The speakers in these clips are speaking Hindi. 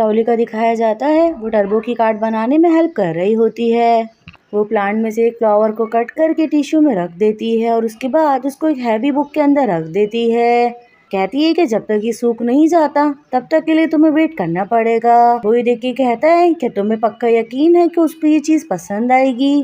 टाउली का दिखाया जाता है वो टर्बो की कार्ड बनाने में हेल्प कर रही होती है। वो प्लांट में से एक फ्लावर को कट करके टिश्यू में रख देती है और उसके बाद उसको एक हैवी बुक के अंदर रख देती है। कहती है कि जब तक ये सूख नहीं जाता तब तक के लिए तुम्हें वेट करना पड़ेगा। वो ये देख के कहता है कि तुम्हें पक्का यकीन है कि उसको ये चीज पसंद आएगी।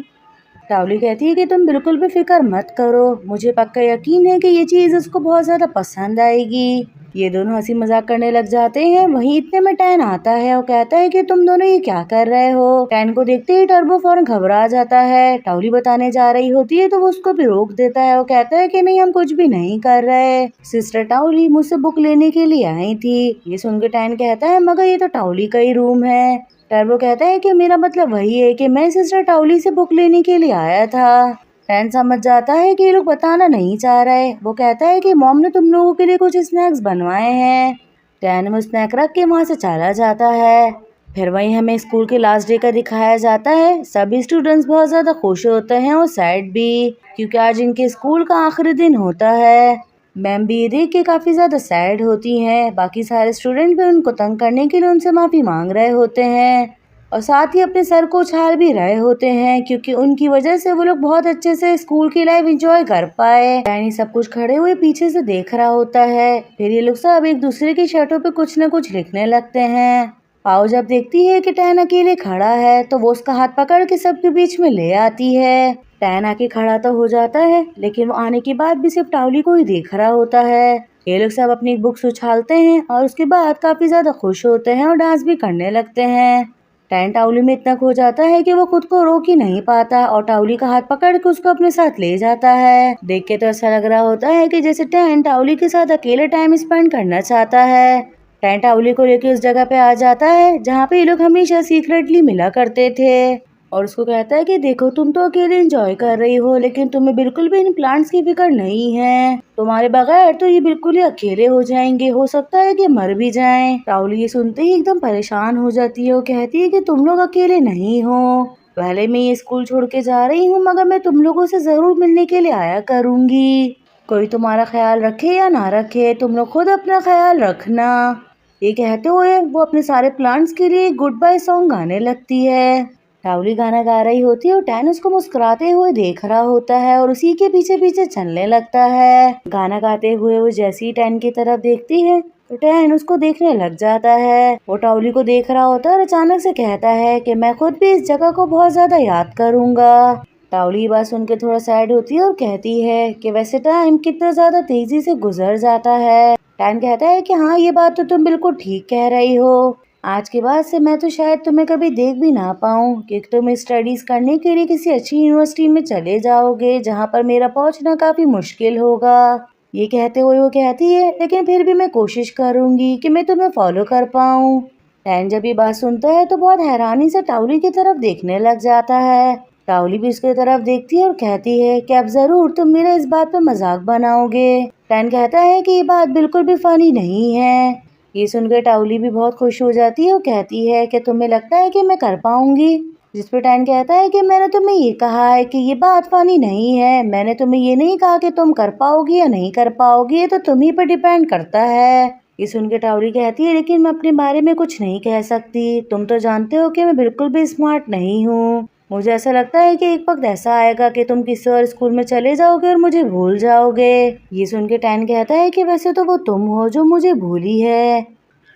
टाउली कहती है कि तुम बिल्कुल भी फिक्र मत करो, मुझे पक्का यकीन है कि ये चीज उसको बहुत ज्यादा पसंद आएगी। ये दोनों हंसी मजाक करने लग जाते हैं। वहीं इतने में टैन आता है और कहता है कि तुम दोनों ये क्या कर रहे हो। टैन को देखते ही टर्बो फौरन घबरा जाता है। टाउली बताने जा रही होती है तो वो उसको भी रोक देता है और कहता है कि नहीं, हम कुछ भी नहीं कर रहे। सिस्टर टाउली मुझसे बुक लेने के लिए आई थी। ये सुन के टैन कहता है मगर ये तो टाउली का ही रूम है। टर्बो कहता है कि मेरा मतलब वही है कि मैं सिस्टर टाउली से बुक लेने के लिए आया था। टैन समझ जाता है कि ये लोग बताना नहीं चाह रहे। वो कहता है कि मॉम ने तुम लोगों के लिए कुछ स्नैक्स बनवाए हैं। टैन में स्नैक रख के वहाँ से चला जाता है। फिर वहीं हमें स्कूल के लास्ट डे का दिखाया जाता है। सभी स्टूडेंट्स बहुत ज्यादा खुश होते हैं और सैड भी, क्योंकि आज इनके स्कूल का आखिरी दिन होता है। मैम भी ये देख के काफी ज्यादा सैड होती हैं। बाकी सारे स्टूडेंट भी उनको तंग करने के लिए उनसे माफी मांग रहे होते हैं और साथ ही अपने सर को उछाल भी रहे होते हैं, क्योंकि उनकी वजह से वो लोग बहुत अच्छे से स्कूल की लाइफ एंजॉय कर पाए। डैनी सब कुछ खड़े हुए पीछे से देख रहा होता है। फिर ये लोग सब एक दूसरे की शर्टों पे कुछ न कुछ लिखने लगते हैं। पाओ जब देखती है कि टैन अकेले खड़ा है तो वो उसका हाथ पकड़ के सबके बीच में ले आती है। टैन आके खड़ा तो हो जाता है, लेकिन वो आने के बाद भी सिर्फ टाउली को ही देख रहा होता है। ये लोग सब अपनी बुक्स उछालते हैं और उसके बाद काफी ज्यादा खुश होते हैं और डांस भी करने लगते हैं। टैन टाउली में इतना खो जाता है कि वो खुद को रोक ही नहीं पाता और टाउली का हाथ पकड़ के उसको अपने साथ ले जाता है। देख के तो ऐसा लग रहा होता है कि जैसे टैन टाउली के साथ अकेले टाइम स्पेंड करना चाहता है। टैन टाउली को लेके उस जगह पे आ जाता है जहाँ पे ये लोग हमेशा सीक्रेटली मिला करते थे और उसको कहता है कि देखो, तुम तो अकेले एंजॉय कर रही हो, लेकिन तुम्हें बिल्कुल भी इन प्लांट्स की फिक्र नहीं है। तुम्हारे बगैर तो ये बिल्कुल ही अकेले हो जाएंगे, हो सकता है कि मर भी जाएं। टाउली ये सुनते ही एकदम परेशान हो जाती है और कहती है कि तुम लोग अकेले नहीं हो। पहले मैं ये स्कूल छोड़ के जा रही हूँ, मगर मैं तुम लोगों से जरूर मिलने के लिए आया करूँगी। कोई तुम्हारा ख्याल रखे या ना रखे, तुम लोग खुद अपना ख्याल रखना। ये कहते हुए वो अपने सारे प्लांट्स के लिए गुड बाय सॉन्ग गाने लगती है। टाउली गाना गा रही होती है और टैन उसको मुस्कुराते हुए देख रहा होता है और उसी के पीछे पीछे चलने लगता है। गाना गाते हुए वो जैसे ही टैन की तरफ देखती है तो टैन उसको देखने लग जाता है। वो टाउली को देख रहा होता है और अचानक से कहता है कि मैं खुद भी इस जगह को बहुत ज्यादा याद करूंगा। टाउली बात सुन के थोड़ा सैड होती है और कहती है कि वैसे टाइम कितना ज्यादा तेजी से गुजर जाता है। टैन कहता है कि हाँ, ये बात तो तुम बिल्कुल ठीक कह रही हो। आज के बाद से मैं तो शायद तुम्हें कभी देख भी ना पाऊँ, क्योंकि तुम स्टडीज करने के लिए किसी अच्छी यूनिवर्सिटी में चले जाओगे जहाँ पर मेरा पहुँचना काफी मुश्किल होगा। ये कहते हुए वो कहती है, लेकिन फिर भी मैं कोशिश करूंगी कि मैं तुम्हें फॉलो कर पाऊँ। टैन जब ये बात सुनता है तो बहुत हैरानी से टाउली की तरफ देखने लग जाता है। टाउली भी उसकी तरफ देखती है और कहती है कि अब जरूर तुम मेरा इस बात पे मजाक बनाओगे। टैन कहता है कि ये बात बिल्कुल भी फनी नहीं है। ये सुनकर टाउली भी बहुत खुश हो जाती है और कहती है कि तुम्हें लगता है कि मैं कर पाऊंगी। जिस पे टैन कहता है कि मैंने तुम्हें ये कहा है कि ये बात फनी नहीं है, मैंने तुम्हें ये नहीं कहा कि तुम कर पाओगी या नहीं कर पाओगी, ये तो तुम ही पर डिपेंड करता है। ये सुन के टाउली कहती है, लेकिन मैं अपने बारे में कुछ नहीं कह सकती, तुम तो जानते हो कि मैं बिल्कुल भी स्मार्ट नहीं हूँ। मुझे ऐसा लगता है कि एक वक्त ऐसा आएगा कि तुम किसी और स्कूल में चले जाओगे और मुझे भूल जाओगे। ये सुन के टैन कहता है कि वैसे तो वो तुम हो जो मुझे भूली है।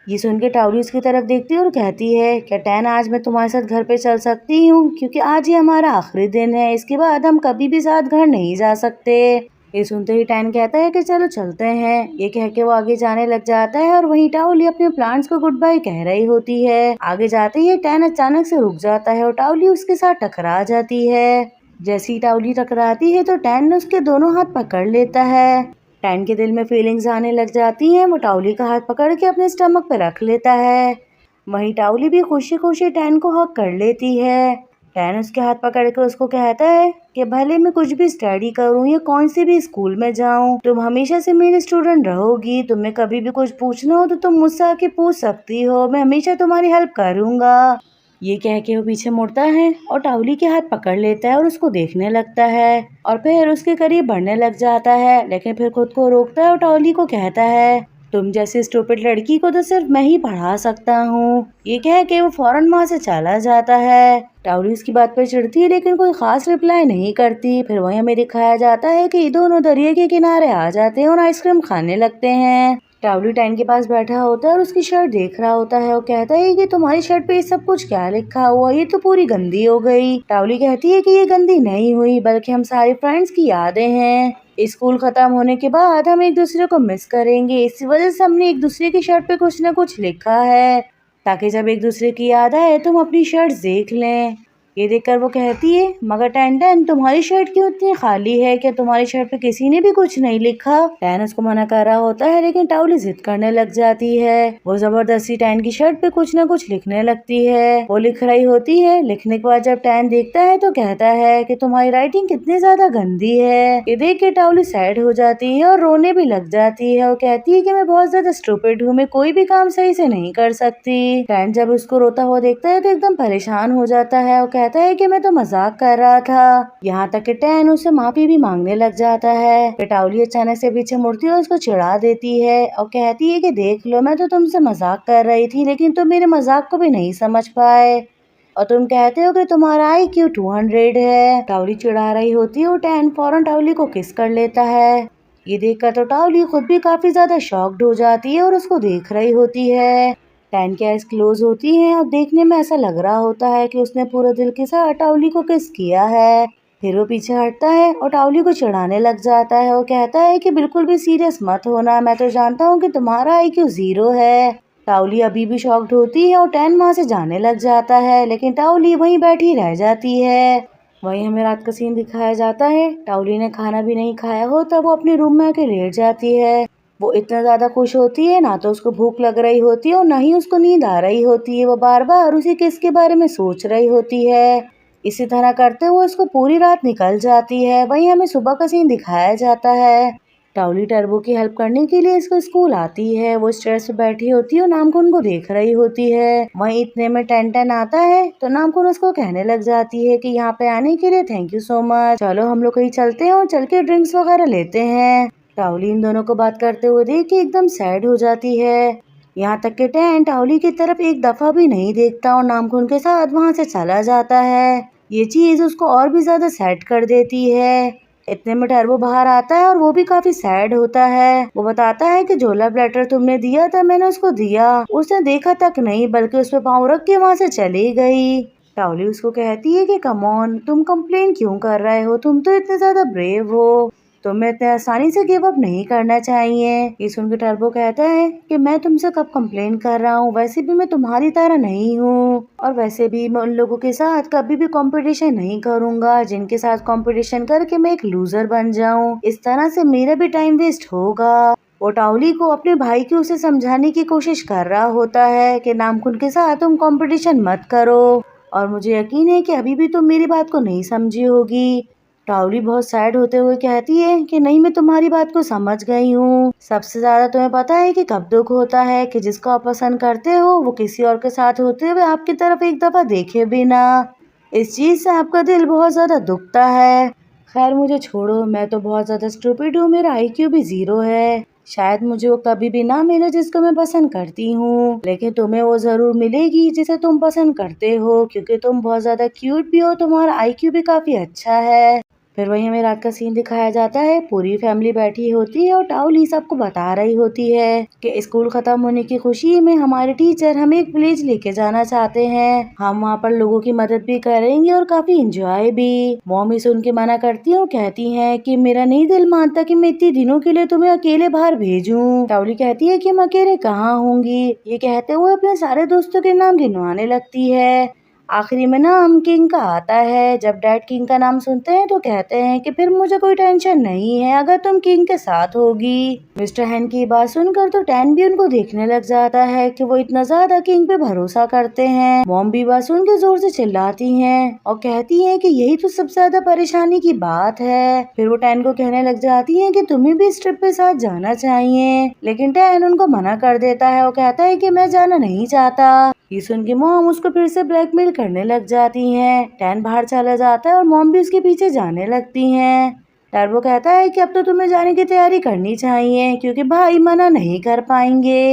ये सुन के टाउली उसकी तरफ देखती है और कहती है, क्या टैन आज मैं तुम्हारे साथ घर पे चल सकती हूँ, क्योंकि आज ही हमारा आखिरी दिन है, इसके बाद हम कभी भी साथ घर नहीं जा सकते। ये सुनते ही टैन कहता है कि चलो चलते हैं। ये कह के वो आगे जाने लग जाता है और वहीं टाउली अपने प्लांट्स को गुड बाय कह रही होती है। आगे जाते ही टैन अचानक से रुक जाता है और टाउली उसके साथ टकरा जाती है। जैसी टाउली टकराती है तो टैन उसके दोनों हाथ पकड़ लेता है। टैन के दिल में फीलिंग्स आने लग जाती हैं। वो टाउली का हाथ पकड़ के अपने स्टमक पे रख लेता है। वहीं टाउली भी खुशी खुशी टैन को हक कर लेती है। टैन उसके हाथ पकड़ के उसको कहता है कि भले मैं कुछ भी स्टडी करूं या कौन सी भी स्कूल में जाऊं, तुम हमेशा से मेरी स्टूडेंट रहोगी। तुम्हें कभी भी कुछ पूछना हो तो तुम मुझसे आके पूछ सकती हो, मैं हमेशा तुम्हारी हेल्प करूंगा। ये कह के वो पीछे मुड़ता है और टाउली के हाथ पकड़ लेता है और उसको देखने लगता है और फिर उसके करीब बढ़ने लग जाता है, लेकिन फिर खुद को रोकता है और टाउली को कहता है तुम जैसी स्टूपिड लड़की को तो सिर्फ मैं ही पढ़ा सकता हूँ। ये कह के वो फौरन वहाँ से चला जाता है। टाउली उसकी बात पर चिढ़ती है लेकिन कोई खास रिप्लाई नहीं करती। फिर वहीं हमें दिखाया जाता है कि दोनों दरिया के किनारे आ जाते हैं और आइसक्रीम खाने लगते हैं। टाउली टैन के पास बैठा होता है और उसकी शर्ट देख रहा होता है। वो कहता है कि तुम्हारी शर्ट पे ये सब कुछ क्या लिखा हुआ, ये तो पूरी गंदी हो गई। टाउली कहती है कि ये गंदी नहीं हुई बल्कि हम सारे फ्रेंड्स की यादें हैं। स्कूल खत्म होने के बाद हम एक दूसरे को मिस करेंगे, इसी वजह से हमने एक दूसरे की शर्ट पे कुछ न कुछ लिखा है ताकि जब एक दूसरे की याद आए तुम अपनी शर्ट देख लें। ये देखकर वो कहती है मगर टैन टैन तुम्हारी शर्ट क्यों इतनी खाली है, क्या तुम्हारी शर्ट पे किसी ने भी कुछ नहीं लिखा। टैन उसको मना कर रहा होता है लेकिन टाउली जिद करने लग जाती है। वो जबरदस्ती टैन की शर्ट पे कुछ न कुछ लिखने लगती है। वो लिख रही होती है। लिखने के बाद जब टैन देखता है तो कहता है कि तुम्हारी राइटिंग कितनी ज्यादा गंदी है। ये देख के टाउली सैड हो जाती है और रोने भी लग जाती है। वो कहती है कि मैं बहुत ज्यादा स्टूपिड हूँ, मैं कोई भी काम सही से नहीं कर सकती। टैन जब उसको रोता हुआ देखता है तो एकदम परेशान हो जाता है। वो कहता है कि मैं तो मजाक कर रहा था। यहाँ तक कि टैन उससे माफी भी मांगने लग जाता है। फिर टाउली अचानक से पीछे मुड़ती है और उसको चिढ़ा देती है और कहती है कि देख लो, मैं तो तुमसे मजाक कर रही थी लेकिन तुम मेरे मजाक को भी नहीं समझ पाए और तुम कहते हो कि तुम्हारा IQ 200 है। टाउली चिढ़ा रही होती है और टैन फौरन टाउली को किस कर लेता है। ये देखकर तो टाउली खुद भी काफी ज्यादा शॉक्ड हो जाती है और उसको देख रही होती है। टैन की आइज क्लोज होती हैं और देखने में ऐसा लग रहा होता है कि उसने पूरे दिल के साथ टाउली को किस किया है। फिर वो पीछे हटता है और टाउली को चिढ़ाने लग जाता है। वो कहता है कि बिल्कुल भी सीरियस मत होना, मैं तो जानता हूँ कि तुम्हारा IQ 0 है। टाउली अभी भी शॉक्ड होती है और टैन वहाँ से जाने लग जाता है लेकिन टाउली वहीं बैठी रह जाती है। वहीं हमें रात का सीन दिखाया जाता है। टाउली ने खाना भी नहीं खाया हो तब वो अपने रूम में आके लेट जाती है। वो इतना ज्यादा खुश होती है, ना तो उसको भूख लग रही होती है और ना ही उसको नींद आ रही होती है। वो बार बार उसी किस के बारे में सोच रही होती है। इसी तरह करते हुए उसको पूरी रात निकल जाती है। वहीं हमें सुबह का सीन दिखाया जाता है। टाउली टर्बो की हेल्प करने के लिए इसको स्कूल आती है। वो स्टेयर्स पे बैठी होती है और नामकुन को देख रही होती है। वहीं इतने में टैन टैन आता है तो नामकुन उसको कहने लग जाती है कि यहाँ पे आने के लिए थैंक यू सो मच, चलो हम लोग कहीं चलते हैं और चल के ड्रिंक्स वगैरह लेते हैं। टाउली इन दोनों को बात करते हुए देख के एकदम सैड हो जाती है। यहाँ तक कि टैन टाउली की तरफ एक दफा भी नहीं देखता और नामकुन के साथ वहाँ से चला जाता है। ये चीज उसको और भी ज्यादा सैड कर देती है। इतने में टर्बो बाहर आता है और वो भी काफी सैड होता है। वो बताता है कि जो लव लेटर तुमने दिया था मैंने उसको दिया, उसने देखा तक नहीं बल्कि उस पे पाँव रख के वहाँ से चली गई। टाउली उसको कहती है कि कम ऑन, तुम कंप्लेन क्यों कर रहे हो, तुम तो इतने ज्यादा ब्रेव हो, तुम्हें इतने आसानी से गिव अप नहीं करना चाहिए। ये सुनकर टर्बो कहता है कि मैं तुमसे कब कंप्लेन कर रहा हूँ, वैसे भी मैं तुम्हारी तरह नहीं हूँ और वैसे भी मैं उन लोगों के साथ कभी भी कंपटीशन नहीं करूँगा जिनके साथ कंपटीशन करके मैं एक लूजर बन जाऊँ। इस तरह से मेरा भी टाइम वेस्ट होगा। वो टाउली को अपने भाई की उसे समझाने की कोशिश कर रहा होता है कि नामकुन के साथ तुम कंपटीशन मत करो और मुझे यकीन है कि अभी भी तुम मेरी बात को नहीं समझी होगी। टाउली बहुत सैड होते हुए कहती है कि नहीं, मैं तुम्हारी बात को समझ गई हूँ। सबसे ज्यादा तुम्हें पता है कि कब दुख होता है कि जिसको आप पसंद करते हो वो किसी और के साथ होते हुए आपकी तरफ एक दफा देखे बिना। इस चीज से आपका दिल बहुत ज्यादा दुखता है। खैर मुझे छोड़ो, मैं तो बहुत ज्यादा स्टूपिड हूँ, मेरा IQ भी 0 है। शायद मुझे वो कभी भी ना मिले जिसको मैं पसंद करती हूँ, लेकिन तुम्हें वो जरूर मिलेगी जिसे तुम पसंद करते हो क्योंकि तुम बहुत ज्यादा क्यूट भी हो, तुम्हारा IQ भी काफी अच्छा है। फिर वहीं हमें रात का सीन दिखाया जाता है। पूरी फैमिली बैठी होती है और टाउली सबको बता रही होती है कि स्कूल खत्म होने की खुशी में हमारे टीचर हमें एक विलेज लेके जाना चाहते हैं। हम वहाँ पर लोगों की मदद भी करेंगे और काफी एंजॉय भी। मम्मी सुन के मना करती है और कहती है कि मेरा नहीं दिल मानता कि मैं इतने दिनों के लिए तुम्हें अकेले बाहर भेजूं। टाउली कहती है कि मैं अकेले कहाँ होंगी। ये कहते हुए अपने सारे दोस्तों के नाम गिनवाने लगती है। आखिरी में नाम किंग का आता है। जब डैड किंग का नाम सुनते हैं तो कहते हैं कि फिर मुझे कोई टेंशन नहीं है अगर तुम किंग के साथ होगी। मिस्टर हैन की बात सुनकर तो टैन भी उनको देखने लग जाता है कि वो इतना ज्यादा किंग पे भरोसा करते हैं। मॉम भी बात सुन के जोर से चिल्लाती हैं और कहती हैं कि यही तो सबसे ज्यादा परेशानी की बात है। फिर वो टैन को कहने लग जाती है कि तुम्हें भी इस ट्रिप पे साथ जाना चाहिए, लेकिन टैन उनको मना कर देता है। वो कहता है कि मैं जाना नहीं चाहता। ये सुन के मॉम उसको फिर से ब्लैकमेल करने लग जाती हैं। टैन बाहर चला जाता है और मॉम भी उसके पीछे जाने लगती हैं। टर्बो कहता है कि अब तो तुम्हें जाने की तैयारी करनी चाहिए क्योंकि भाई मना नहीं कर पाएंगे।